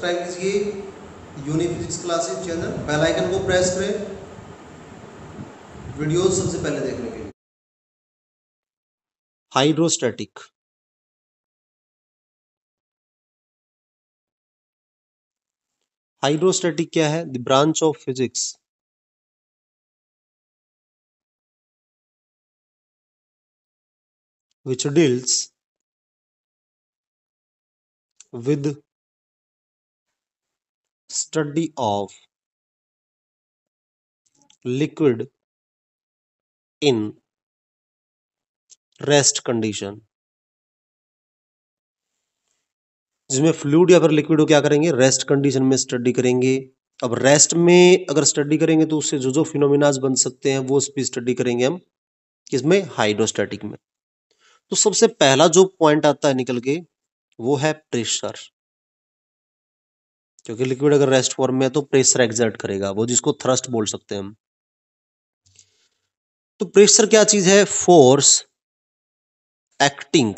Subscribe कीजिए यूनिफिजिक्स classes channel, bell icon को press करें वीडियोस सबसे पहले देखने के लिए। हाइड्रोस्टैटिक। हाइड्रोस्टैटिक क्या है? The branch of physics which deals with study of liquid in rest condition, जिसमें फ्लूइड या फिर लिक्विड को क्या करेंगे? रेस्ट कंडीशन में स्टडी करेंगे। अब रेस्ट में अगर स्टडी करेंगे तो उससे जो जो फिनोमिनाज बन सकते हैं वो भी स्टडी करेंगे हम किसमें? हाइड्रोस्टैटिक में। तो सबसे पहला जो पॉइंट आता है निकल के वो है प्रेशर, क्योंकि लिक्विड अगर रेस्ट फॉर्म में है तो प्रेशर एक्सर्ट करेगा, वो जिसको थ्रस्ट बोल सकते हैं हम। तो प्रेशर क्या चीज है? Force acting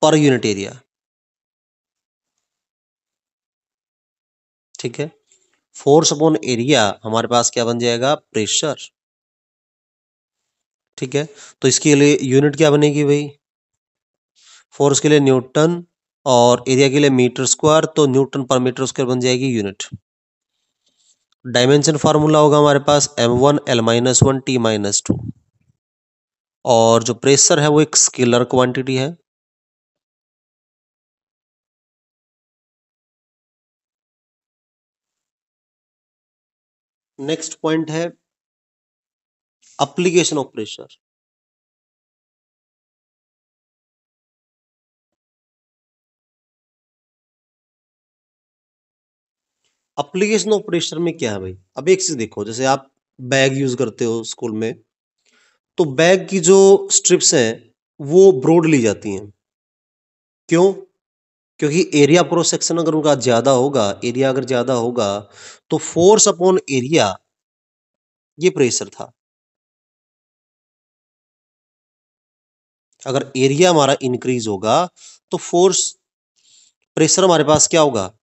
per unit area. ठीक है, फोर्स अपॉन एरिया हमारे पास क्या बन जाएगा? प्रेशर। ठीक है, तो इसके लिए यूनिट क्या बनेगी भाई? फोर्स के लिए न्यूटन और एरिया के लिए मीटर स्क्वायर, तो न्यूटन पर मीटर स्क्वायर बन जाएगी यूनिट। डायमेंशन फार्मूला होगा हमारे पास m1 l-1 t-2, और जो प्रेशर है वो एक स्केलर क्वांटिटी है। नेक्स्ट पॉइंट है application of pressure. Application of pressure में क्या है भाई? अब एक चीज देखो, जैसे आप बैग यूज करते हो स्कूल में, तो बैग की जो स्ट्रिप्स हैं वो ब्रॉड ली जाती हैं। क्यों? क्योंकि एरिया क्रॉस सेक्शन अगर उनका ज्यादा होगा, एरिया अगर ज्यादा होगा तो फोर्स अपॉन एरिया ये प्रेशर था। अगर एरिया हमारा इंक्रीज होगा तो फोर्स प्रेशर हमारे पास क्या होगा?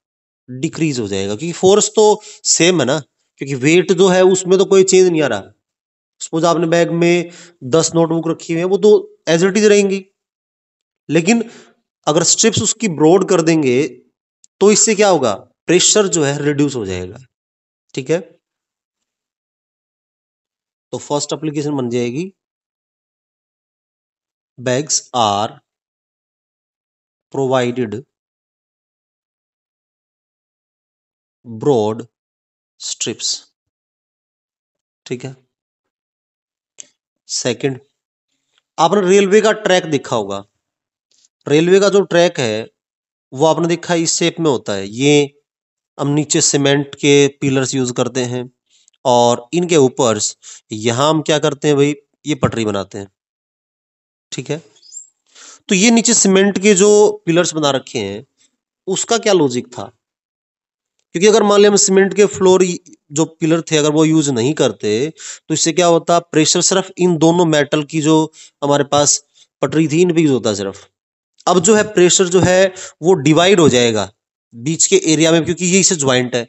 डिक्रीज हो जाएगा, क्योंकि फोर्स तो सेम है ना, क्योंकि वेट जो है उसमें तो कोई चेंज नहीं आ रहा। सपोज आपने बैग में 10 नोटबुक रखी हुई है, वो तो एज इट इज रहेंगी, लेकिन अगर स्ट्रिप्स उसकी ब्रॉड कर देंगे तो इससे क्या होगा? प्रेशर जो है रिड्यूस हो जाएगा। ठीक है, तो फर्स्ट एप्लीकेशन बन जाएगी bags are provided broad strips। ठीक है, सेकंड, आपने रेलवे का ट्रैक देखा होगा। रेलवे का जो ट्रैक है वो आपने देखा इस शेप में होता है। ये हम नीचे सीमेंट के पिलर्स यूज करते हैं और इनके ऊपर यहां हम क्या करते हैं भाई? ये पटरी बनाते हैं। ठीक है, तो ये नीचे सीमेंट के जो पिलर्स बना रखे हैं उसका क्या लॉजिक था? क्योंकि अगर मान लिया हम सीमेंट के फ्लोर जो पिलर थे अगर वो यूज नहीं करते तो इससे क्या होता? प्रेशर सिर्फ इन दोनों मेटल की जो हमारे पास पटरी थी इन पे यूज होता सिर्फ। अब जो है प्रेशर जो है वो डिवाइड हो जाएगा बीच के एरिया में, क्योंकि ये इसे ज्वाइंट है,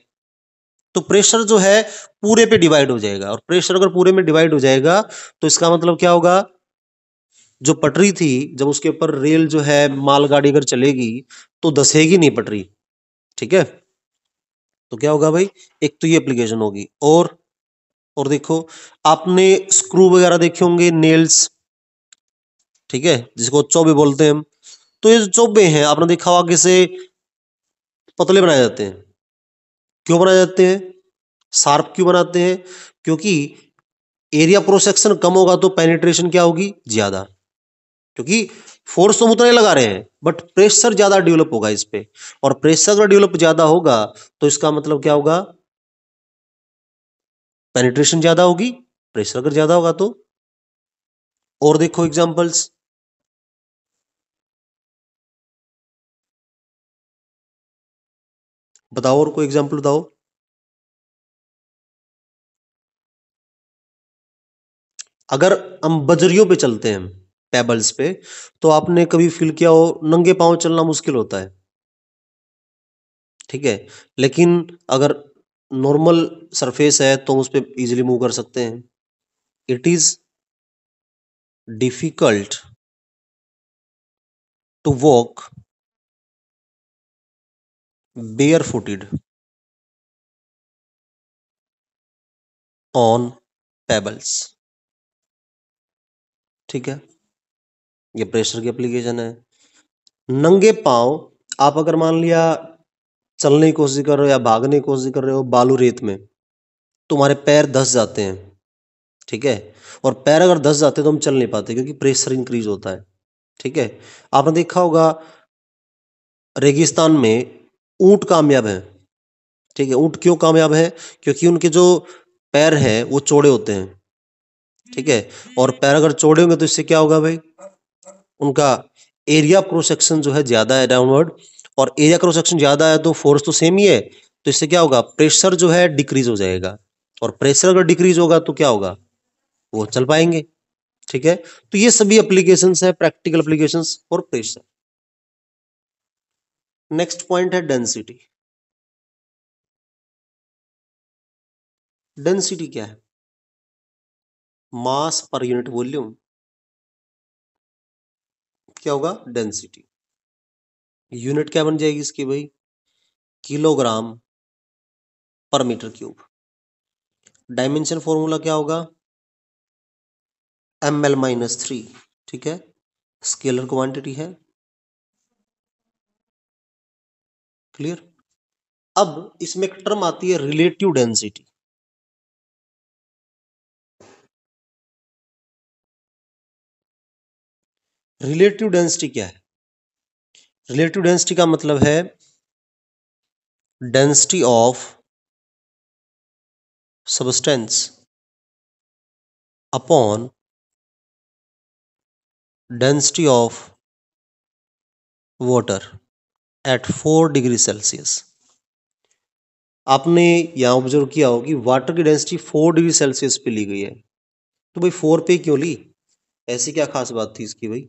तो प्रेशर जो है पूरे पे डिवाइड हो जाएगा। और प्रेशर अगर पूरे में डिवाइड हो जाएगा तो इसका मतलब क्या होगा? जो पटरी थी जब उसके ऊपर रेल जो है मालगाड़ी अगर चलेगी तो धसेगी नहीं पटरी। ठीक है, तो क्या होगा भाई? एक तो ये एप्लीकेशन होगी। और देखो, आपने स्क्रू वगैरह देखे होंगे, नेल्स, ठीक है, जिसको चौबे बोलते हैं हम। तो ये जो चौबे हैं आपने देखा होगा किसे पतले बनाए जाते हैं। क्यों बनाए जाते हैं? शार्प क्यों बनाते हैं? क्योंकि एरिया क्रॉस सेक्शन कम होगा तो पेनिट्रेशन क्या होगी? ज्यादा, क्योंकि फोर्स तो हम उतना ही लगा रहे हैं बट प्रेशर ज्यादा डेवलप होगा इस पे, और प्रेशर अगर डेवलप ज्यादा होगा तो इसका मतलब क्या होगा? पेनिट्रेशन ज्यादा होगी, प्रेशर अगर ज्यादा होगा तो। और देखो एग्जांपल्स, बताओ और कोई एग्जांपल बताओ। अगर हम बजरियों पे चलते हैं, पेबल्स पे, तो आपने कभी फील किया हो नंगे पांव चलना मुश्किल होता है। ठीक है। लेकिन अगर नॉर्मल सरफेस है तो उस पर इजीली मूव कर सकते हैं। It is difficult to walk barefooted on pebbles। ठीक है, ये प्रेशर की एप्लीकेशन है। नंगे पांव आप अगर मान लिया चलने की कोशिश कर रहे हो या भागने की कोशिश कर रहे हो बालू रेत में, तुम्हारे पैर धंस जाते हैं। ठीक है, और पैर अगर धंस जाते हैं तो हम चल नहीं पाते क्योंकि प्रेशर इंक्रीज होता है। ठीक है, आपने देखा होगा रेगिस्तान में ऊंट कामयाब है। ठीक है, ऊंट क्यों कामयाब है? क्योंकि उनके जो पैर हैं वो चौड़े होते हैं। ठीक है, और पैर अगर चौड़े होंगे तो इससे क्या होगा भाई, उनका एरिया क्रॉस सेक्शन जो है ज्यादा है डाउनवर्ड, और एरिया क्रॉस सेक्शन ज्यादा है तो फोर्स तो सेम ही है, तो इससे क्या होगा, प्रेशर जो है डिक्रीज हो जाएगा, और प्रेशर अगर डिक्रीज होगा तो क्या होगा, वो चल पाएंगे। ठीक है, तो ये सभी एप्लीकेशंस है, practical applications for pressure. Next point है डेंसिटी। डेंसिटी क्या है? मास पर यूनिट वॉल्यूम। क्या होगा? डेंसिटी। यूनिट क्या बन जाएगी इसकी भाई? किलोग्राम पर मीटर क्यूब। डायमेंशन फॉर्मूला क्या होगा? ml-3। ठीक है, स्केलर क्वांटिटी है। क्लियर? अब इसमें एक टर्म आती है रिलेटिव डेंसिटी। रिलेटिव डेंसिटी क्या है? रिलेटिव डेंसिटी का मतलब है density of substance upon density of water at 4 degree Celsius. आपने यहां ऑब्जर्व किया हो कि वाटर की डेंसिटी 4 डिग्री सेल्सियस पे ली गई है, तो भाई 4 पे क्यों ली? ऐसी क्या खास बात थी इसकी भाई?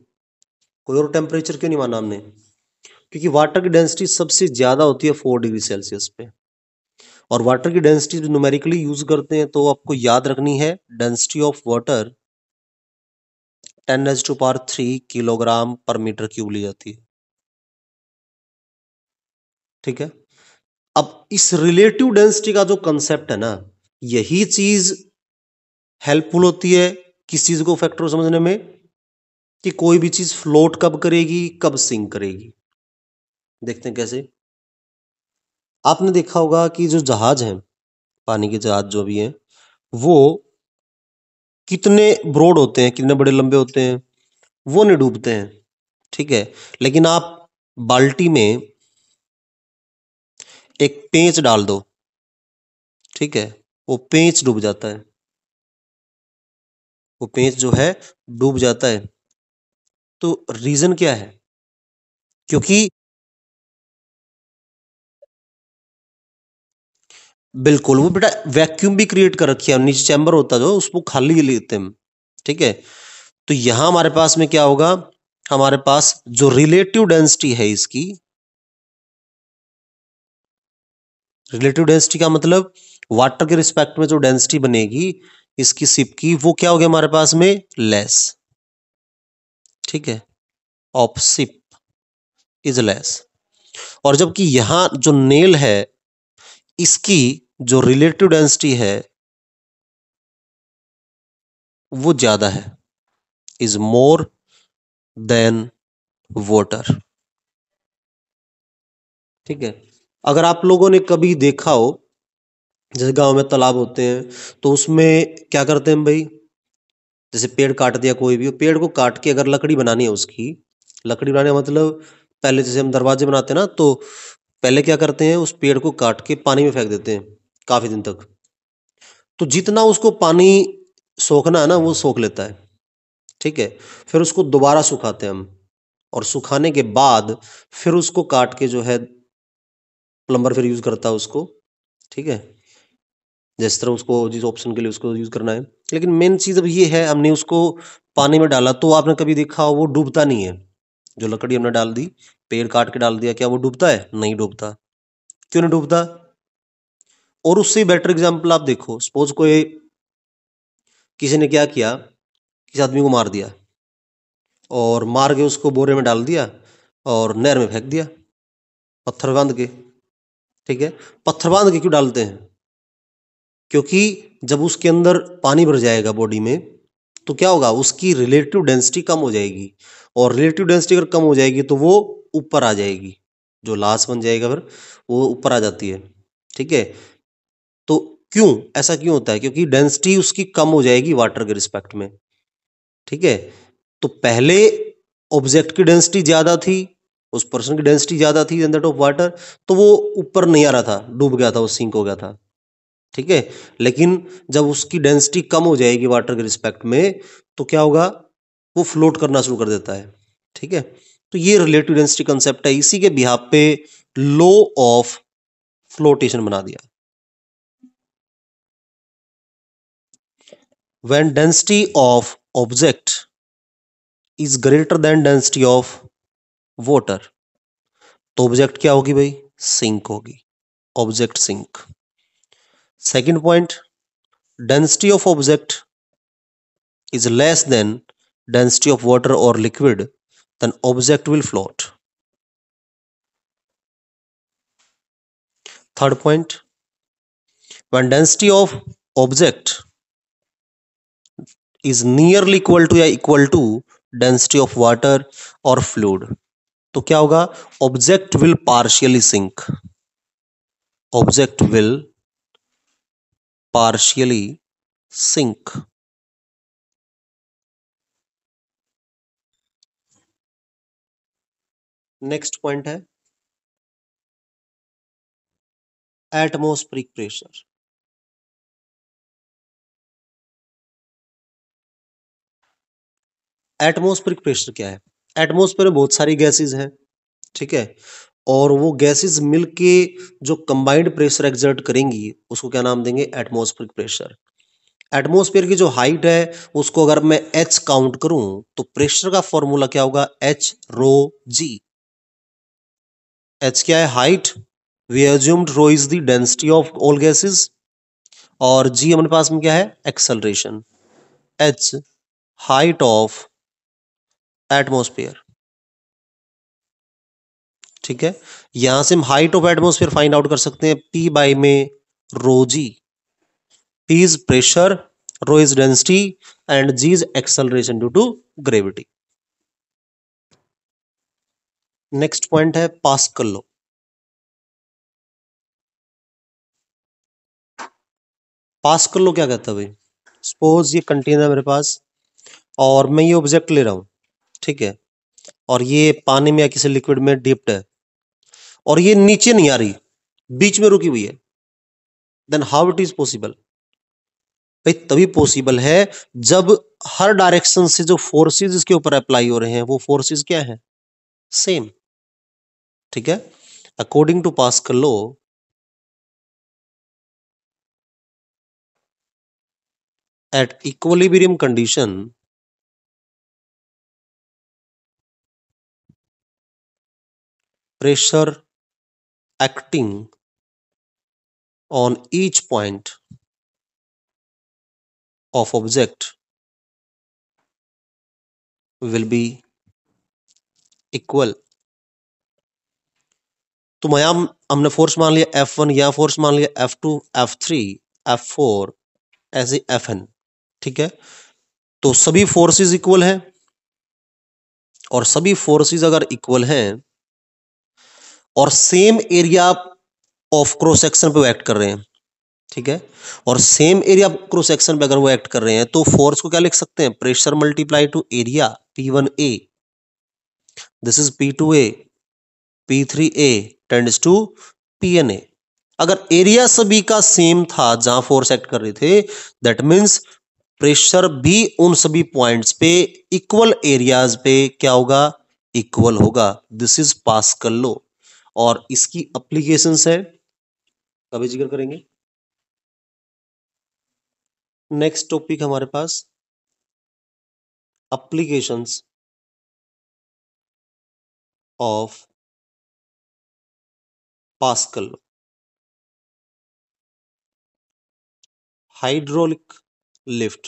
कोई और टेम्परेचर क्यों नहीं माना हमने? क्योंकि वाटर की डेंसिटी सबसे ज्यादा होती है 4 डिग्री सेल्सियस पे, और वाटर की डेंसिटी जो न्यूमेरिकली यूज करते हैं तो आपको याद रखनी है, डेंसिटी ऑफ वाटर 10⁻³ किलोग्राम पर मीटर क्यूब ली जाती है। ठीक है, अब इस रिलेटिव डेंसिटी का जो कंसेप्ट है ना, यही चीज हेल्पफुल होती है किस चीज को फैक्टर समझने में, कि कोई भी चीज फ्लोट कब करेगी, कब सिंक करेगी। देखते हैं कैसे। आपने देखा होगा कि जो जहाज हैं, पानी के जहाज जो भी हैं, वो कितने ब्रॉड होते हैं, कितने बड़े लंबे होते हैं, वो नहीं डूबते हैं। ठीक है, लेकिन आप बाल्टी में एक पेंच डाल दो, ठीक है, वो पेंच डूब जाता है, वो पेंच जो है डूब जाता है। तो रीजन क्या है? क्योंकि बिल्कुल, वो बेटा वैक्यूम भी क्रिएट कर रखी है, नीचे चैम्बर होता है जो उसको खाली लेते हैं हम। ठीक है, तो यहां हमारे पास में क्या होगा, हमारे पास जो रिलेटिव डेंसिटी है इसकी, रिलेटिव डेंसिटी का मतलब वाटर के रिस्पेक्ट में जो डेंसिटी बनेगी इसकी शिप की, वो क्या होगी हमारे पास में, लेस। ठीक है, ऑफ शिप इज लेस। और जबकि यहां जो नेल है इसकी जो रिलेटिव डेंसिटी है वो ज्यादा है, इज मोर देन वाटर। ठीक है, अगर आप लोगों ने कभी देखा हो, जैसे गांव में तालाब होते हैं तो उसमें क्या करते हैं भाई, जैसे पेड़ काट दिया कोई भी, पेड़ को काट के अगर लकड़ी बनानी है उसकी, लकड़ी बनाने का मतलब पहले जैसे हम दरवाजे बनाते हैं ना, तो पहले क्या करते हैं, उस पेड़ को काट के पानी में फेंक देते हैं काफी दिन तक, तो जितना उसको पानी सोखना है ना वो सोख लेता है। ठीक है, फिर उसको दोबारा सुखाते हैं हम, और सुखाने के बाद फिर उसको काट के जो है प्लम्बर फिर यूज करता है उसको। ठीक है, जिस तरह उसको जिस ऑप्शन के लिए उसको यूज करना है। लेकिन मेन चीज अब ये है, हमने उसको पानी में डाला तो आपने कभी देखा हो वो डूबता नहीं है। जो लकड़ी हमने डाल दी, पेड़ काट के डाल दिया, क्या वो डूबता है? नहीं डूबता। क्यों नहीं डूबता? और उससे बेटर एग्जांपल आप देखो, सपोज कोई किसी ने क्या किया, किसी आदमी को मार दिया और मार के उसको बोरे में डाल दिया और नहर में फेंक दिया पत्थर बांध के। ठीक है, पत्थर बांध के क्यों डालते हैं? क्योंकि जब उसके अंदर पानी भर जाएगा बॉडी में तो क्या होगा, उसकी रिलेटिव डेंसिटी कम हो जाएगी, और रिलेटिव डेंसिटी अगर कम हो जाएगी तो वो ऊपर आ जाएगी, जो लाश बन जाएगा फिर वो ऊपर आ जाती है। ठीक है, तो क्यों ऐसा क्यों होता है? क्योंकि डेंसिटी उसकी कम हो जाएगी वाटर के रिस्पेक्ट में। ठीक है, तो पहले ऑब्जेक्ट की डेंसिटी ज्यादा थी, उस पर्सन की डेंसिटी ज्यादा थी इन दैट ऑफ वाटर, तो वो ऊपर नहीं आ रहा था, डूब गया था, वो सिंक हो गया था। ठीक है, लेकिन जब उसकी डेंसिटी कम हो जाएगी वाटर के रिस्पेक्ट में तो क्या होगा, वो फ्लोट करना शुरू कर देता है। ठीक है, तो ये रिलेटिव डेंसिटी कंसेप्ट है, इसी के बिहाफ पे लॉ ऑफ फ्लोटेशन बना दिया। When density of object is greater than density of water, तो ऑब्जेक्ट क्या होगी भाई? सिंक होगी, object sink. Second point, density of object is less than density of water or liquid, then object will float. Third point, when density of object is nearly equal to या equal to density of water or fluid, तो क्या होगा? Object will partially sink. Object will partially sink. Next point है atmospheric pressure. Atmospheric pressure क्या है? Atmosphere में बहुत सारी गैसेज हैं। ठीक है, और वो गैसेस मिलके जो कंबाइंड प्रेशर एक्सर्ट करेंगी उसको क्या नाम देंगे? Atmospheric pressure. एटमॉस्फेयर की जो हाइट है उसको अगर मैं एच काउंट करूं तो प्रेशर का फॉर्मूला क्या होगा? एच रो जी। एच क्या है? Height. We assumed rho is the density of all gases, और जी हमारे पास में क्या है? Acceleration. H height of atmosphere. ठीक है, यहां से हम height of atmosphere find out कर सकते हैं पी बाई में rho g. P is pressure, rho is density, and G is acceleration due to gravity. Next point है पास्कल लॉ। पास्कल लॉ क्या कहता है भाई? सपोज ये कंटेनर है मेरे पास और मैं ये ऑब्जेक्ट ले रहा हूं, ठीक है, और ये पानी में या किसी लिक्विड में डिप्ड है और ये नीचे नहीं आ रही, बीच में रुकी हुई है, then how it is possible? भाई तभी पॉसिबल है जब हर डायरेक्शन से जो फोर्सेस इसके ऊपर अप्लाई हो रहे हैं वो फोर्सेस क्या है? सेम। ठीक है, according to Pascal law, at equilibrium condition, pressure acting on each point of object will be equal। तो यहां हमने फोर्स मान लिया F1, यहां फोर्स मान लिया F2, F3, F4, ऐसे Fn। ठीक है, तो सभी फोर्सेस इक्वल हैं, और सभी फोर्सेस अगर इक्वल हैं और same area of cross section पे एक्ट कर रहे हैं, ठीक है, और सेम एरिया क्रॉस सेक्शन पे अगर वो एक्ट कर रहे हैं तो फोर्स को क्या लिख सकते हैं? Pressure multiply to area P1A, this is P2A, P3A tends to PNA। अगर एरिया सभी का सेम था जहां फोर्स एक्ट कर रहे थे, दैट मींस प्रेशर भी उन सभी पॉइंट्स पे इक्वल एरियाज पे क्या होगा? इक्वल होगा। दिस इज पास्कल लॉ, और इसकी एप्लीकेशंस है, कभी जिक्र करेंगे। नेक्स्ट टॉपिक हमारे पास applications of Pascal law. Hydraulic lift,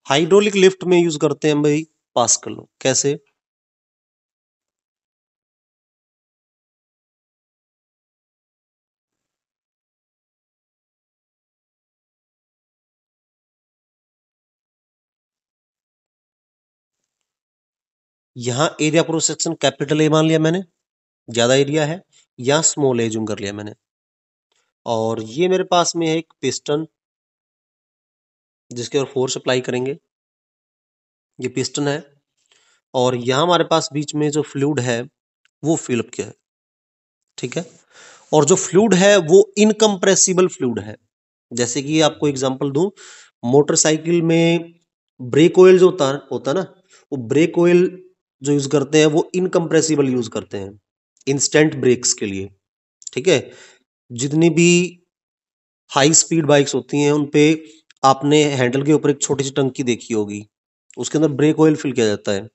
hydraulic lift में यूज करते हैं हम भाई पास्कल लॉ। कैसे? यहां area cross section capital A मान लिया मैंने, ज्यादा एरिया है, यहां स्मॉल ए जूम कर लिया मैंने, और ये मेरे पास में है एक पिस्टन जिसके ऊपर फोर्स अप्लाई करेंगे, ये पिस्टन है, और यहां हमारे पास बीच में जो फ्लूइड है वो फिल किया है, ठीक है। और जो फ्लूइड है वो इनकम्प्रेसिबल फ्लूइड है। जैसे कि आपको एग्जांपल दूं, मोटरसाइकिल में ब्रेक ऑयल जो होता ना, वो ब्रेक ऑयल जो यूज करते हैं वो इनकम्प्रेसिबल यूज करते हैं इंस्टेंट ब्रेक्स के लिए, ठीक है। जितनी भी हाई स्पीड बाइक्स होती हैं उन पे आपने हैंडल के ऊपर एक छोटी सी टंकी देखी होगी, उसके अंदर ब्रेक ऑयल फिल किया जाता है।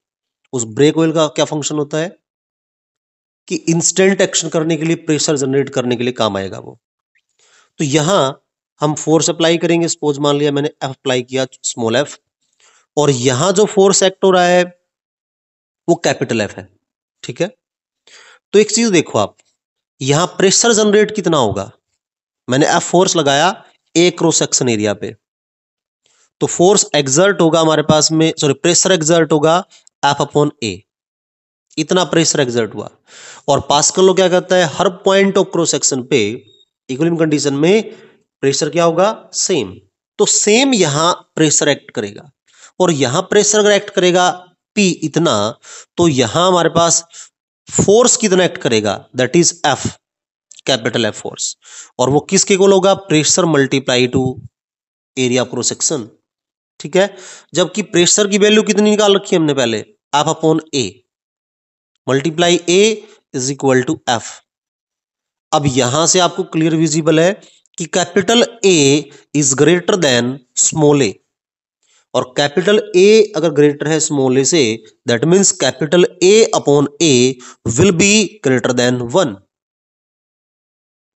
उस ब्रेक ऑयल का क्या फंक्शन होता है कि इंस्टेंट एक्शन करने के लिए, प्रेशर जनरेट करने के लिए काम आएगा वो। तो यहां हम फोर्स अप्लाई करेंगे, सपोज मान लिया मैंने एफ अप्लाई किया, स्मॉल एफ, और यहां जो फोर्स एक्ट हो रहा है वो कैपिटल एफ है, ठीक है। तो एक चीज देखो आप, यहां प्रेशर जनरेट कितना होगा, मैंने एफ फोर्स लगाया ए क्रॉस सेक्शन एरिया पे, तो फोर्स एक्सर्ट होगा हमारे पास में, सॉरी प्रेशर एक्सर्ट होगा एफ अपॉन ए, इतना प्रेशर एक्सर्ट हुआ। और पास्कल लॉ क्या कहता है, हर पॉइंट ऑफ क्रॉस सेक्शन पे इक्विलिब्रियम कंडीशन में प्रेशर क्या होगा, सेम। तो सेम यहां प्रेशर एक्ट करेगा, और यहां प्रेशर अगर एक्ट करेगा पी इतना, तो यहां हमारे पास फोर्स कितना एक्ट करेगा, that is F, capital F force. और वो किसके इक्वल होगा, pressure multiply to area cross section, ठीक है। जबकि प्रेशर की वैल्यू कितनी निकाल रखी है हमने पहले, F upon A, multiply A is equal to F. अब यहां से आपको क्लियर विजिबल है कि capital A is greater than small A, और कैपिटल ए अगर ग्रेटर है स्मॉल ए से, that means capital A upon A will be greater than 1।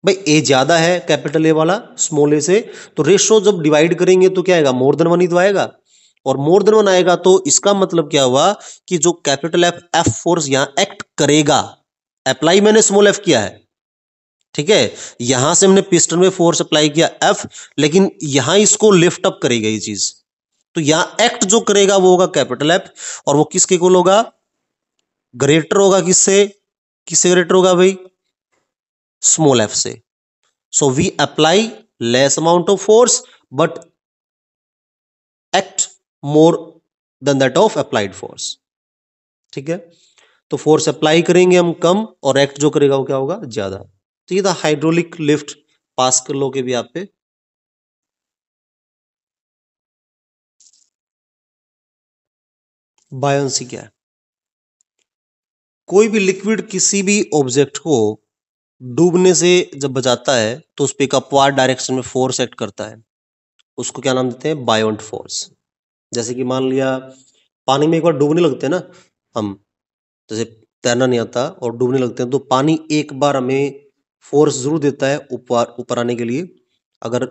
भाई ए ज्यादा है कैपिटल ए वाला स्मॉल ए से, तो रेशो जब डिवाइड करेंगे तो क्या आएगा, मोर देन 1 ही तो आएगा, और मोर देन 1 आएगा तो इसका मतलब क्या हुआ कि जो कैपिटल एफ एफ फोर्स यहां एक्ट करेगा, अप्लाई मैंने स्मॉल एफ किया है, ठीक है, यहां से हमने पिस्टन में फोर्स अप्लाई किया एफ, लेकिन यहां इसको लिफ्ट अप करेगा ये चीज, तो यहां एक्ट जो करेगा वो होगा कैपिटल एफ, और वो किसके इक्वल होगा, ग्रेटर होगा किससे, किससे ग्रेटर होगा भाई, स्मॉल एफ से। So we apply less amount of force but act more than that of applied force, ठीक है। तो फोर्स अप्लाई करेंगे हम कम, और एक्ट जो करेगा वो क्या होगा, ज्यादा। तो ये था हाइड्रोलिक लिफ्ट, पास कर लोगे भी आप पे। बायोंसी क्या है, कोई भी लिक्विड किसी भी ऑब्जेक्ट को डूबने से जब बचाता है तो उस पे एक अपवार्ड डायरेक्शन में फोर्स एक्ट करता है, उसको क्या नाम देते हैं, बायोंट फोर्स। जैसे कि मान लिया पानी में एक बार डूबने लगते हैं ना हम, जैसे तैरना नहीं आता और डूबने लगते हैं, तो पानी एक बार हमें फोर्स जरूर देता है ऊपर ऊपर आने के लिए। अगर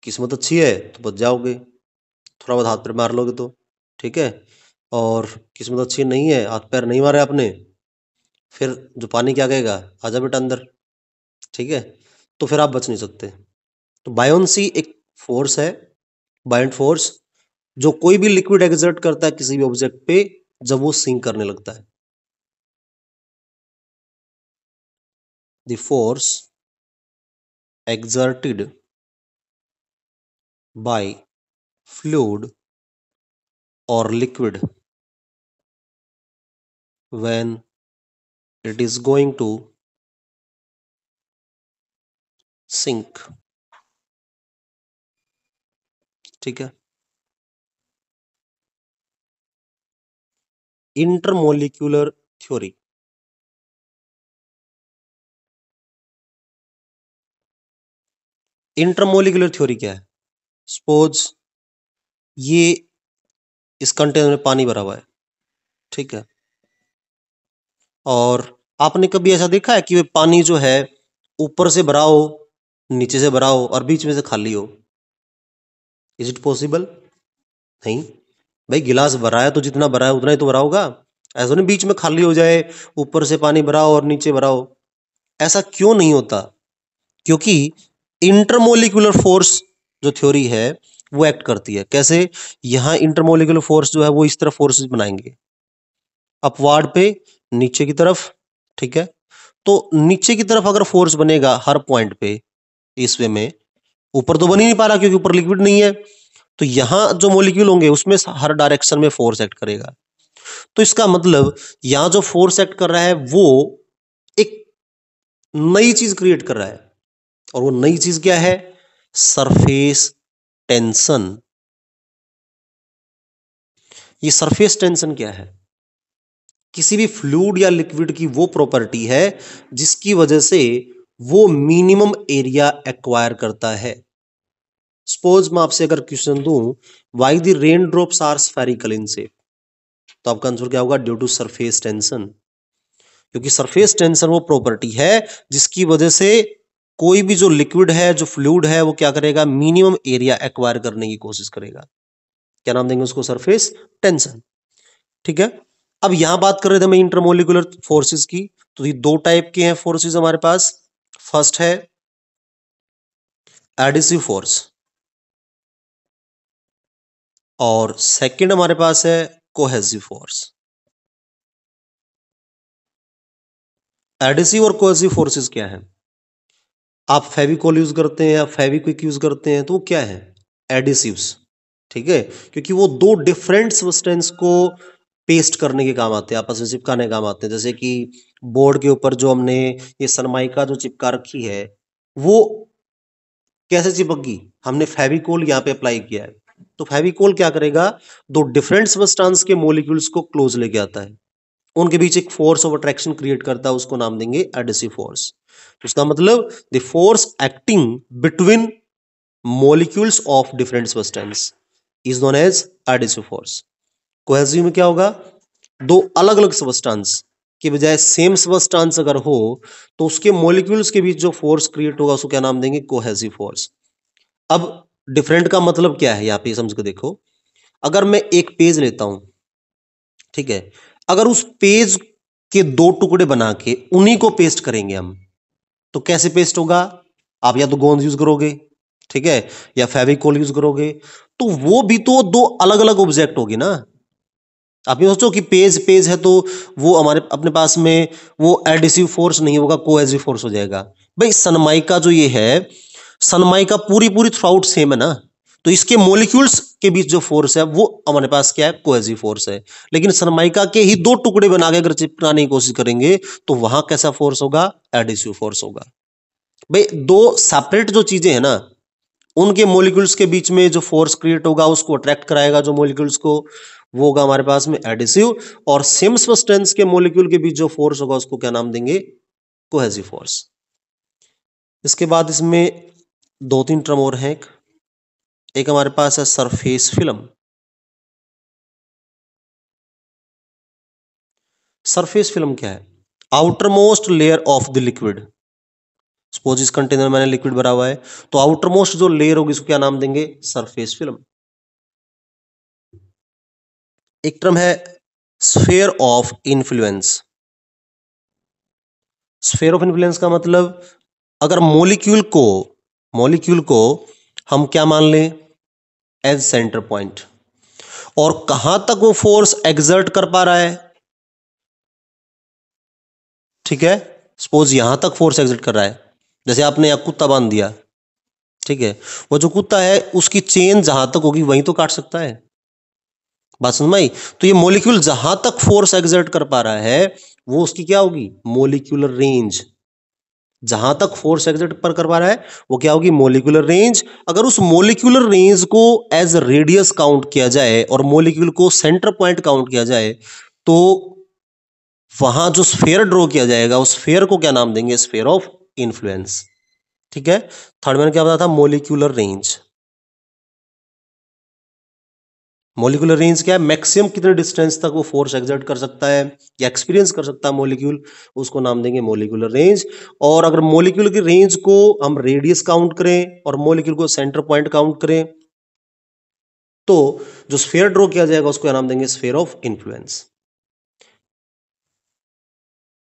किस्मत अच्छी है तो बच जाओगे, थोड़ा बहुत हाथ पैर मार लोगे तो, ठीक है। और किस्मत अच्छी नहीं है, हाथ पैर नहीं मारे आपने, फिर जो पानी क्या कहेगा, आजा बेटा अंदर, ठीक है, तो फिर आप बच नहीं सकते। तो बायोंसी एक फोर्स है, बायोंट फोर्स, जो कोई भी लिक्विड एक्सर्ट करता है किसी भी ऑब्जेक्ट पे जब वो सिंक करने लगता है। The force exerted by fluid or liquid when it is going to sink, ठीक है। इंटरमोलिक्यूलर थ्योरी, इंटरमोलिक्यूलर थ्योरी क्या है, सपोज ये इस कंटेनर में पानी भरा हुआ है, ठीक है, और आपने कभी ऐसा देखा है कि वे पानी जो है ऊपर से भरा हो, नीचे से भरा हो और बीच में से खाली हो, इज इट पॉसिबल? नहीं भाई, गिलास भरा है तो जितना भरा है उतना ही तो भरा होगा। ऐसा नहीं बीच में खाली हो जाए, ऊपर से पानी भरा हो और नीचे भरा हो। ऐसा क्यों नहीं होता? क्योंकि इंटरमोलिकुलर फोर्स जो थ्योरी है वो एक्ट करती है। कैसे? यहां इंटरमोलिकुलर फोर्स जो है वो इस तरह फोर्सेस बनाएंगे, अपवार्ड पे, नीचे की तरफ। ठीक है, तो नीचे की तरफ अगर फोर्स बनेगा हर पॉइंट पे इस वे में, ऊपर तो बन ही नहीं पा रहा क्योंकि ऊपर लिक्विड नहीं है, तो यहां जो मॉलिक्यूल होंगे उसमें हर डायरेक्शन में फोर्स एक्ट करेगा। तो इसका मतलब यहां जो फोर्स एक्ट कर रहा है वो एक नई चीज क्रिएट कर रहा है, और वो नई चीज क्या है? Surface tension. ये सरफेस टेंशन क्या है? किसी भी फ्लूइड या लिक्विड की वो प्रॉपर्टी है जिसकी वजह से वो मिनिमम एरिया एक्वायर करता है। सपोज मैं आपसे अगर क्वेश्चन दूं, why the rain drops are spherical in shape, तो आपका आंसर क्या होगा? Due to surface tension. क्योंकि सरफेस टेंशन वो प्रॉपर्टी है जिसकी वजह से कोई भी जो लिक्विड है, जो फ्लूइड है, वो क्या करेगा? मिनिमम एरिया एक्वायर करने की कोशिश करेगा। क्या नाम देंगे उसको? Surface tension. ठीक है, अब यहां बात कर रहे थे मैं इंटरमोलिकुलर फोर्सेस की। तो ये दो टाइप के हैं फोर्सेस हमारे पास। फर्स्ट है एडिसिव फोर्स, और सेकंड हमारे पास है कोहेसिव फोर्स। एडिसिव और कोहेसिव फोर्सेस क्या है? आप फेविकॉल यूज करते हैं या फेविक्विक यूज करते हैं, तो वो क्या है? एडिसिव्स। ठीक है, क्योंकि वो दो डिफरेंट सब्सटेंस को पेस्ट करने के काम आते हैं, आपस में चिपकाने के काम आते हैं। जैसे कि बोर्ड के ऊपर जो हमने ये सनमाइका जो चिपका रखी है, वो कैसे चिपक? हमने फेविकोल यहाँ पे अप्लाई किया है। तो फेविकोल क्या करेगा? दो डिफरेंट सब्सटेंस के मॉलिक्यूल्स को क्लोज लेके आता है, उनके बीच एक फोर्स ऑफ अट्रैक्शन क्रिएट करता है, उसको नाम देंगे एडिसिव फोर्स। तो उसका मतलब the force acting between molecules of different substance is known as adhesive force. Cohesive में क्या होगा? दो अलग अलग सब्सटेंस के बजाय सेम सब्सटेंस अगर हो तो उसके मॉलिक्यूल्स के बीच जो फोर्स क्रिएट होगा उसको क्या नाम देंगे? Cohesive force. अब डिफरेंट का मतलब क्या है यहां पे समझ के देखो। अगर मैं एक पेज लेता हूं, ठीक है, अगर उस पेज के दो टुकड़े बना के उन्हीं को पेस्ट करेंगे हम, तो कैसे पेस्ट होगा? आप या तो गोंद यूज करोगे, ठीक है, या फेविकोल यूज करोगे, तो वो भी तो दो अलग अलग ऑब्जेक्ट होगी ना। आप ये सोचो कि पेज पेज है तो वो हमारे अपने पास में वो एडिसिव फोर्स नहीं होगा, कोएसिव फोर्स हो जाएगा। भाई सनमाइका जो ये है, सनमाइका पूरी पूरी थ्रू आउट सेम है ना, तो इसके मॉलिक्यूल्स के बीच जो फोर्स है वो हमारे पास क्या है? कोएसिव फोर्स है। लेकिन सनमाइका के ही दो टुकड़े बना के अगर चिपकाने की कोशिश करेंगे तो वहां कैसा फोर्स होगा? एडिसिव फोर्स होगा। भाई दो सेपरेट जो चीजें हैं ना, उनके मॉलिक्यूल्स के बीच में जो फोर्स क्रिएट होगा उसको अट्रैक्ट कराएगा जो मॉलिक्यूल्स को, वो होगा हमारे पास में एडिसिव। और सेम सब्सटेंस के मॉलिक्यूल के बीच जो फोर्स होगा उसको क्या नाम देंगे? Cohesive force. इसके बाद इसमें दो तीन टर्म और हैं। एक हमारे पास है सरफेस फिल्म। सरफेस फिल्म क्या है? Outer most layer of the liquid. Suppose इस कंटेनर में मैंने लिक्विड भरा हुआ है, तो आउटर मोस्ट जो लेयर होगी उसको क्या नाम देंगे? Surface film. एक टर्म है sphere of influence. Sphere of influence का मतलब, अगर मॉलिक्यूल को हम क्या मान लें? एज सेंटर पॉइंट, और कहां तक वो फोर्स एग्जर्ट कर पा रहा है? ठीक है, सपोज यहां तक फोर्स एग्जर्ट कर रहा है, जैसे आपने यहां कुत्ता बांध दिया, ठीक है, वो जो कुत्ता है उसकी चेन जहां तक होगी वहीं तो काट सकता है। बात समझ में आई? तो ये मॉलिक्यूल जहां तक फोर्स एग्जर्ट कर पा रहा है वो उसकी क्या होगी? Molecular range. जहां तक फोर्स एग्जर्ट पर कर पा रहा है वो क्या होगी? Molecular range. अगर उस मॉलिक्यूलर रेंज को एज रेडियस काउंट किया जाए और मॉलिक्यूल को सेंटर पॉइंट काउंट किया जाए, तो वहां जो स्फीयर ड्रॉ किया जाएगा उस स्फीयर को क्या नाम देंगे? Sphere of influence. ठीक है, थर्ड मैंने क्या बताया था? Molecular range. मॉलिक्यूलर रेंज क्या है? मैक्सिमम कितने डिस्टेंस तक वो फोर्स एग्जर्ट कर सकता है या एक्सपीरियंस कर सकता है मॉलिक्यूल, उसको नाम देंगे मॉलिक्यूलर रेंज। और अगर मॉलिक्यूल की रेंज को हम रेडियस काउंट करें और मॉलिक्यूल को सेंटर पॉइंट काउंट करें, तो जो स्फीयर ड्रॉ किया जाएगा उसको क्या नाम देंगे, स्फीयर ऑफ इन्फ्लुएंस।